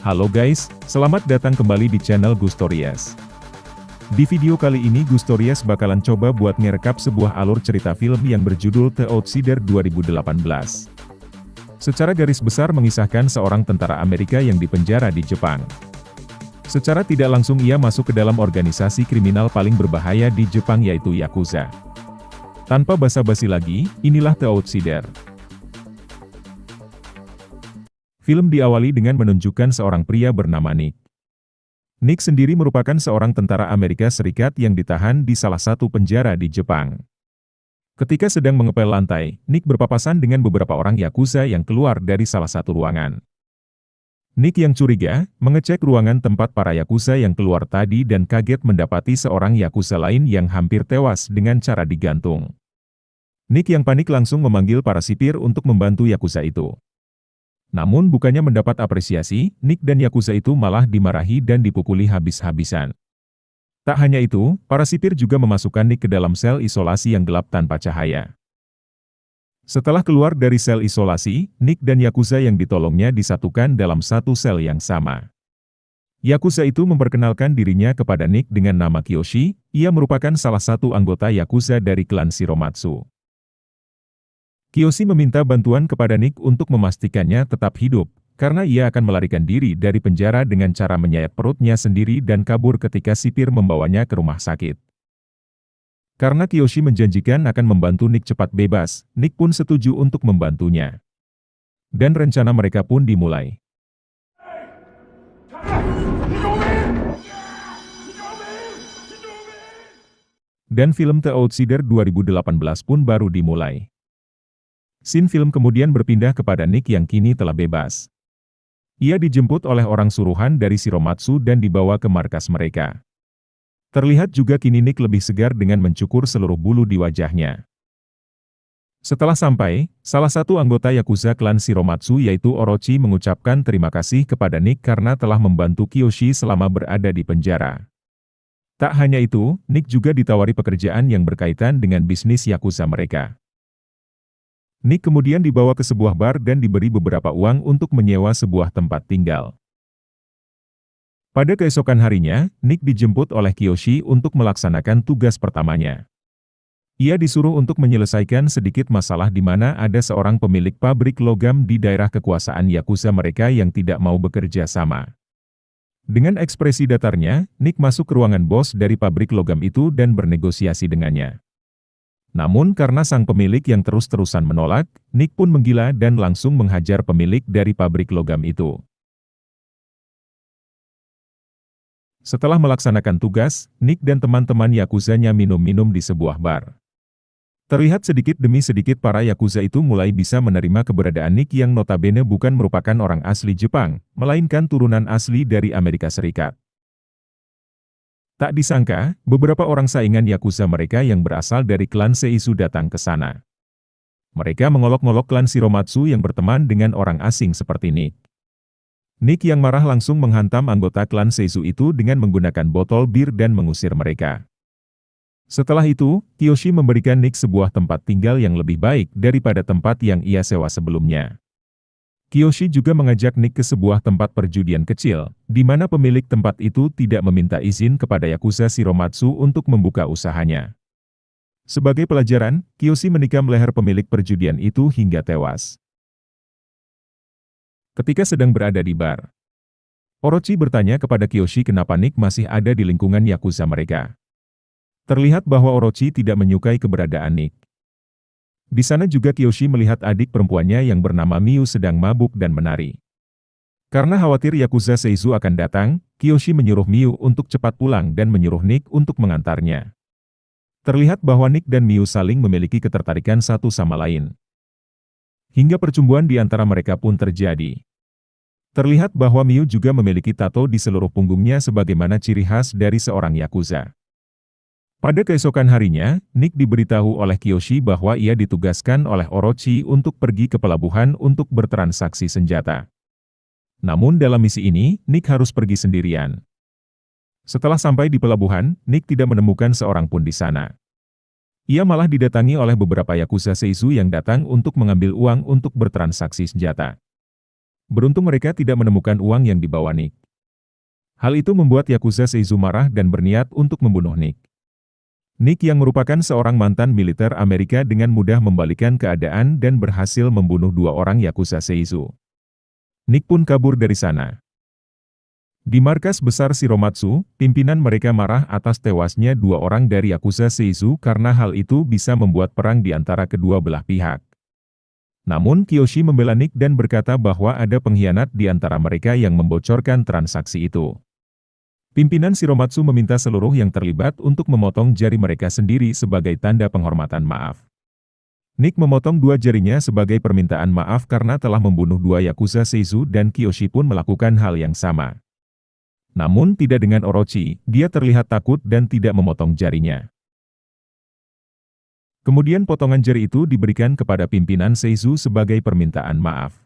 Halo guys, selamat datang kembali di channel Gustorias. Di video kali ini Gustorias bakalan coba buat ngerekap sebuah alur cerita film yang berjudul The Outsider 2018. Secara garis besar mengisahkan seorang tentara Amerika yang dipenjara di Jepang. Secara tidak langsung ia masuk ke dalam organisasi kriminal paling berbahaya di Jepang yaitu Yakuza. Tanpa basa-basi lagi, inilah The Outsider. Film diawali dengan menunjukkan seorang pria bernama Nick. Nick sendiri merupakan seorang tentara Amerika Serikat yang ditahan di salah satu penjara di Jepang. Ketika sedang mengepel lantai, Nick berpapasan dengan beberapa orang Yakuza yang keluar dari salah satu ruangan. Nick yang curiga, mengecek ruangan tempat para Yakuza yang keluar tadi dan kaget mendapati seorang Yakuza lain yang hampir tewas dengan cara digantung. Nick yang panik langsung memanggil para sipir untuk membantu Yakuza itu. Namun bukannya mendapat apresiasi, Nick dan Yakuza itu malah dimarahi dan dipukuli habis-habisan. Tak hanya itu, para sipir juga memasukkan Nick ke dalam sel isolasi yang gelap tanpa cahaya. Setelah keluar dari sel isolasi, Nick dan Yakuza yang ditolongnya disatukan dalam satu sel yang sama. Yakuza itu memperkenalkan dirinya kepada Nick dengan nama Kiyoshi, ia merupakan salah satu anggota Yakuza dari klan Shiromatsu. Kiyoshi meminta bantuan kepada Nick untuk memastikannya tetap hidup, karena ia akan melarikan diri dari penjara dengan cara menyayat perutnya sendiri dan kabur ketika sipir membawanya ke rumah sakit. Karena Kiyoshi menjanjikan akan membantu Nick cepat bebas, Nick pun setuju untuk membantunya. Dan rencana mereka pun dimulai. Dan film The Outsider 2018 pun baru dimulai. Scene film kemudian berpindah kepada Nick yang kini telah bebas. Ia dijemput oleh orang suruhan dari Shiromatsu dan dibawa ke markas mereka. Terlihat juga kini Nick lebih segar dengan mencukur seluruh bulu di wajahnya. Setelah sampai, salah satu anggota Yakuza klan Shiromatsu yaitu Orochi mengucapkan terima kasih kepada Nick karena telah membantu Kiyoshi selama berada di penjara. Tak hanya itu, Nick juga ditawari pekerjaan yang berkaitan dengan bisnis Yakuza mereka. Nick kemudian dibawa ke sebuah bar dan diberi beberapa uang untuk menyewa sebuah tempat tinggal. Pada keesokan harinya, Nick dijemput oleh Kiyoshi untuk melaksanakan tugas pertamanya. Ia disuruh untuk menyelesaikan sedikit masalah di mana ada seorang pemilik pabrik logam di daerah kekuasaan Yakuza mereka yang tidak mau bekerja sama. Dengan ekspresi datarnya, Nick masuk ke ruangan bos dari pabrik logam itu dan bernegosiasi dengannya. Namun karena sang pemilik yang terus-terusan menolak, Nick pun menggila dan langsung menghajar pemilik dari pabrik logam itu. Setelah melaksanakan tugas, Nick dan teman-teman Yakuzanya minum-minum di sebuah bar. Terlihat sedikit demi sedikit para Yakuza itu mulai bisa menerima keberadaan Nick yang notabene bukan merupakan orang asli Jepang, melainkan turunan asli dari Amerika Serikat. Tak disangka, beberapa orang saingan Yakuza mereka yang berasal dari klan Seizu datang ke sana. Mereka mengolok-ngolok klan Shiromatsu yang berteman dengan orang asing seperti Nick. Nick yang marah langsung menghantam anggota klan Seizu itu dengan menggunakan botol bir dan mengusir mereka. Setelah itu, Kiyoshi memberikan Nick sebuah tempat tinggal yang lebih baik daripada tempat yang ia sewa sebelumnya. Kiyoshi juga mengajak Nick ke sebuah tempat perjudian kecil, di mana pemilik tempat itu tidak meminta izin kepada Yakuza Shiromatsu untuk membuka usahanya. Sebagai pelajaran, Kiyoshi menikam leher pemilik perjudian itu hingga tewas. Ketika sedang berada di bar, Orochi bertanya kepada Kiyoshi kenapa Nick masih ada di lingkungan Yakuza mereka. Terlihat bahwa Orochi tidak menyukai keberadaan Nick. Di sana juga Kiyoshi melihat adik perempuannya yang bernama Miu sedang mabuk dan menari. Karena khawatir Yakuza Seizu akan datang, Kiyoshi menyuruh Miu untuk cepat pulang dan menyuruh Nick untuk mengantarnya. Terlihat bahwa Nick dan Miu saling memiliki ketertarikan satu sama lain. Hingga percumbuan di antara mereka pun terjadi. Terlihat bahwa Miu juga memiliki tato di seluruh punggungnya sebagaimana ciri khas dari seorang Yakuza. Pada keesokan harinya, Nick diberitahu oleh Kiyoshi bahwa ia ditugaskan oleh Orochi untuk pergi ke pelabuhan untuk bertransaksi senjata. Namun dalam misi ini, Nick harus pergi sendirian. Setelah sampai di pelabuhan, Nick tidak menemukan seorang pun di sana. Ia malah didatangi oleh beberapa Yakuza Seizu yang datang untuk mengambil uang untuk bertransaksi senjata. Beruntung mereka tidak menemukan uang yang dibawa Nick. Hal itu membuat Yakuza Seizu marah dan berniat untuk membunuh Nick. Nick yang merupakan seorang mantan militer Amerika dengan mudah membalikan keadaan dan berhasil membunuh dua orang Yakuza Seizu. Nick pun kabur dari sana. Di markas besar Shiromatsu, pimpinan mereka marah atas tewasnya dua orang dari Yakuza Seizu karena hal itu bisa membuat perang di antara kedua belah pihak. Namun Kiyoshi membela Nick dan berkata bahwa ada pengkhianat di antara mereka yang membocorkan transaksi itu. Pimpinan Shiromatsu meminta seluruh yang terlibat untuk memotong jari mereka sendiri sebagai tanda penghormatan maaf. Nick memotong dua jarinya sebagai permintaan maaf karena telah membunuh dua Yakuza Seizu dan Kiyoshi pun melakukan hal yang sama. Namun tidak dengan Orochi, dia terlihat takut dan tidak memotong jarinya. Kemudian potongan jari itu diberikan kepada pimpinan Seizu sebagai permintaan maaf.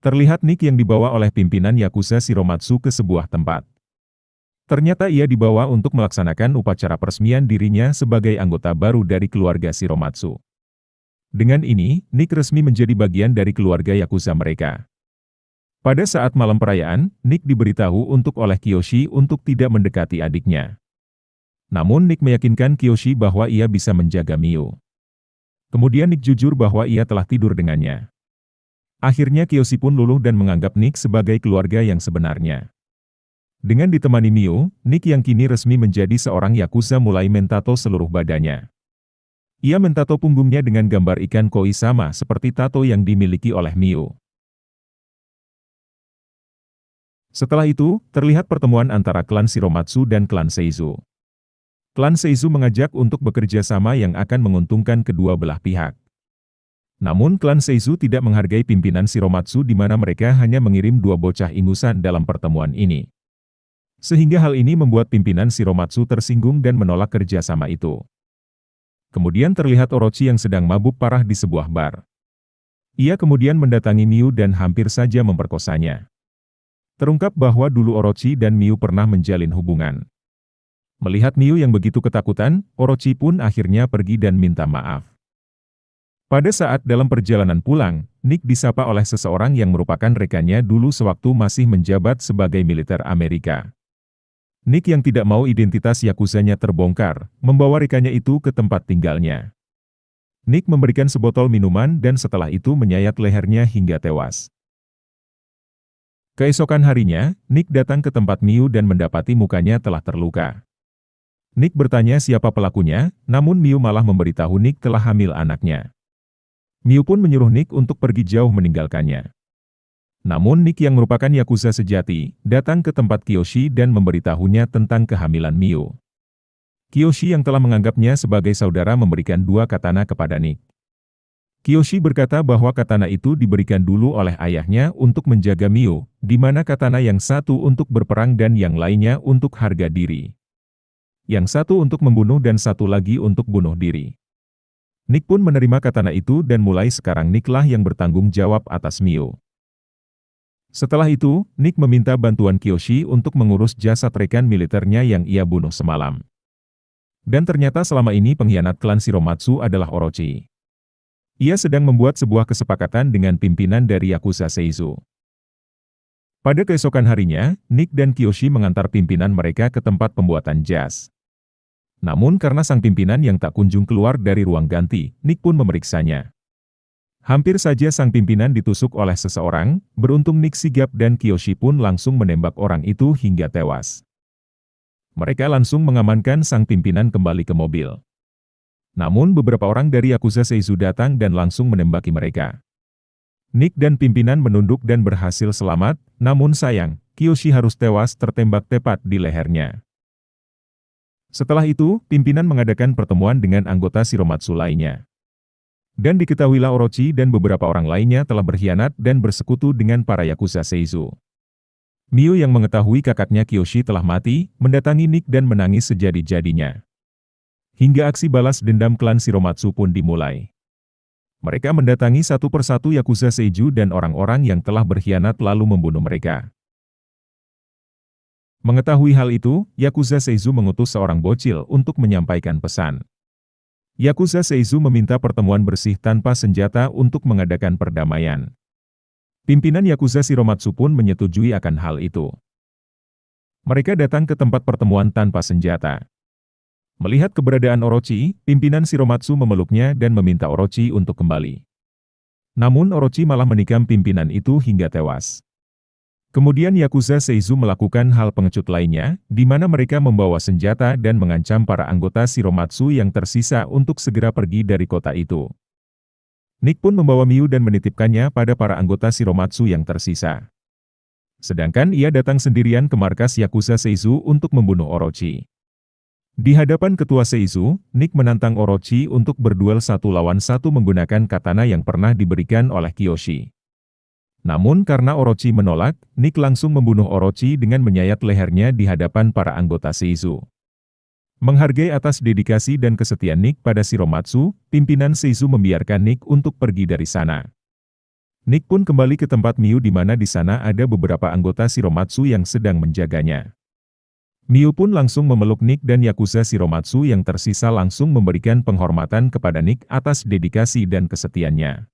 Terlihat Nick yang dibawa oleh pimpinan Yakuza Shiromatsu ke sebuah tempat. Ternyata ia dibawa untuk melaksanakan upacara peresmian dirinya sebagai anggota baru dari keluarga Shiromatsu. Dengan ini, Nick resmi menjadi bagian dari keluarga Yakuza mereka. Pada saat malam perayaan, Nick diberitahu oleh Kiyoshi untuk tidak mendekati adiknya. Namun Nick meyakinkan Kiyoshi bahwa ia bisa menjaga Miu. Kemudian Nick jujur bahwa ia telah tidur dengannya. Akhirnya Kiyoshi pun luluh dan menganggap Nick sebagai keluarga yang sebenarnya. Dengan ditemani Miu, Nick yang kini resmi menjadi seorang Yakuza mulai mentato seluruh badannya. Ia mentato punggungnya dengan gambar ikan koi sama seperti tato yang dimiliki oleh Miu. Setelah itu, terlihat pertemuan antara klan Shiromatsu dan klan Seizu. Klan Seizu mengajak untuk bekerja sama yang akan menguntungkan kedua belah pihak. Namun klan Seizu tidak menghargai pimpinan Shiromatsu di mana mereka hanya mengirim dua bocah ingusan dalam pertemuan ini. Sehingga hal ini membuat pimpinan Shiromatsu tersinggung dan menolak kerjasama itu. Kemudian terlihat Orochi yang sedang mabuk parah di sebuah bar. Ia kemudian mendatangi Miu dan hampir saja memperkosanya. Terungkap bahwa dulu Orochi dan Miu pernah menjalin hubungan. Melihat Miu yang begitu ketakutan, Orochi pun akhirnya pergi dan minta maaf. Pada saat dalam perjalanan pulang, Nick disapa oleh seseorang yang merupakan rekannya dulu sewaktu masih menjabat sebagai militer Amerika. Nick yang tidak mau identitas Yakuzanya terbongkar, membawa rekannya itu ke tempat tinggalnya. Nick memberikan sebotol minuman dan setelah itu menyayat lehernya hingga tewas. Keesokan harinya, Nick datang ke tempat Miu dan mendapati mukanya telah terluka. Nick bertanya siapa pelakunya, namun Miu malah memberitahu Nick telah hamil anaknya. Miu pun menyuruh Nick untuk pergi jauh meninggalkannya. Namun Nick yang merupakan Yakuza sejati, datang ke tempat Kiyoshi dan memberitahunya tentang kehamilan Miu. Kiyoshi yang telah menganggapnya sebagai saudara memberikan dua katana kepada Nick. Kiyoshi berkata bahwa katana itu diberikan dulu oleh ayahnya untuk menjaga Miu, di mana katana yang satu untuk berperang dan yang lainnya untuk harga diri. Yang satu untuk membunuh dan satu lagi untuk bunuh diri. Nick pun menerima katana itu dan mulai sekarang Nick-lah yang bertanggung jawab atas Miu. Setelah itu, Nick meminta bantuan Kiyoshi untuk mengurus jasad rekan militernya yang ia bunuh semalam. Dan ternyata selama ini pengkhianat klan Shiromatsu adalah Orochi. Ia sedang membuat sebuah kesepakatan dengan pimpinan dari Yakuza Seizu. Pada keesokan harinya, Nick dan Kiyoshi mengantar pimpinan mereka ke tempat pembuatan jas. Namun karena sang pimpinan yang tak kunjung keluar dari ruang ganti, Nick pun memeriksanya. Hampir saja sang pimpinan ditusuk oleh seseorang, beruntung Nick sigap dan Kiyoshi pun langsung menembak orang itu hingga tewas. Mereka langsung mengamankan sang pimpinan kembali ke mobil. Namun beberapa orang dari Yakuza Seizu datang dan langsung menembaki mereka. Nick dan pimpinan menunduk dan berhasil selamat, namun sayang, Kiyoshi harus tewas tertembak tepat di lehernya. Setelah itu, pimpinan mengadakan pertemuan dengan anggota Shiromatsu lainnya. Dan diketahuilah Orochi dan beberapa orang lainnya telah berkhianat dan bersekutu dengan para Yakuza Seizu. Miu yang mengetahui kakaknya Kiyoshi telah mati, mendatangi Nick dan menangis sejadi-jadinya. Hingga aksi balas dendam klan Shiromatsu pun dimulai. Mereka mendatangi satu persatu Yakuza Seizu dan orang-orang yang telah berkhianat lalu membunuh mereka. Mengetahui hal itu, Yakuza Seizu mengutus seorang bocil untuk menyampaikan pesan. Yakuza Seizu meminta pertemuan bersih tanpa senjata untuk mengadakan perdamaian. Pimpinan Yakuza Shiromatsu pun menyetujui akan hal itu. Mereka datang ke tempat pertemuan tanpa senjata. Melihat keberadaan Orochi, pimpinan Shiromatsu memeluknya dan meminta Orochi untuk kembali. Namun Orochi malah menikam pimpinan itu hingga tewas. Kemudian Yakuza Seizu melakukan hal pengecut lainnya, di mana mereka membawa senjata dan mengancam para anggota Shiromatsu yang tersisa untuk segera pergi dari kota itu. Nick pun membawa Miu dan menitipkannya pada para anggota Shiromatsu yang tersisa. Sedangkan ia datang sendirian ke markas Yakuza Seizu untuk membunuh Orochi. Di hadapan ketua Seizu, Nick menantang Orochi untuk berduel 1 lawan 1 menggunakan katana yang pernah diberikan oleh Kiyoshi. Namun karena Orochi menolak, Nick langsung membunuh Orochi dengan menyayat lehernya di hadapan para anggota Seizu. Menghargai atas dedikasi dan kesetiaan Nick pada Shiromatsu, pimpinan Seizu membiarkan Nick untuk pergi dari sana. Nick pun kembali ke tempat Miu di mana di sana ada beberapa anggota Shiromatsu yang sedang menjaganya. Miu pun langsung memeluk Nick dan Yakuza Shiromatsu yang tersisa langsung memberikan penghormatan kepada Nick atas dedikasi dan kesetiaannya.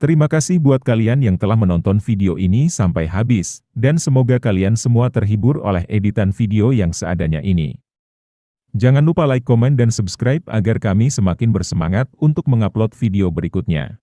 Terima kasih buat kalian yang telah menonton video ini sampai habis, dan semoga kalian semua terhibur oleh editan video yang seadanya ini. Jangan lupa like, komen, dan subscribe agar kami semakin bersemangat untuk mengupload video berikutnya.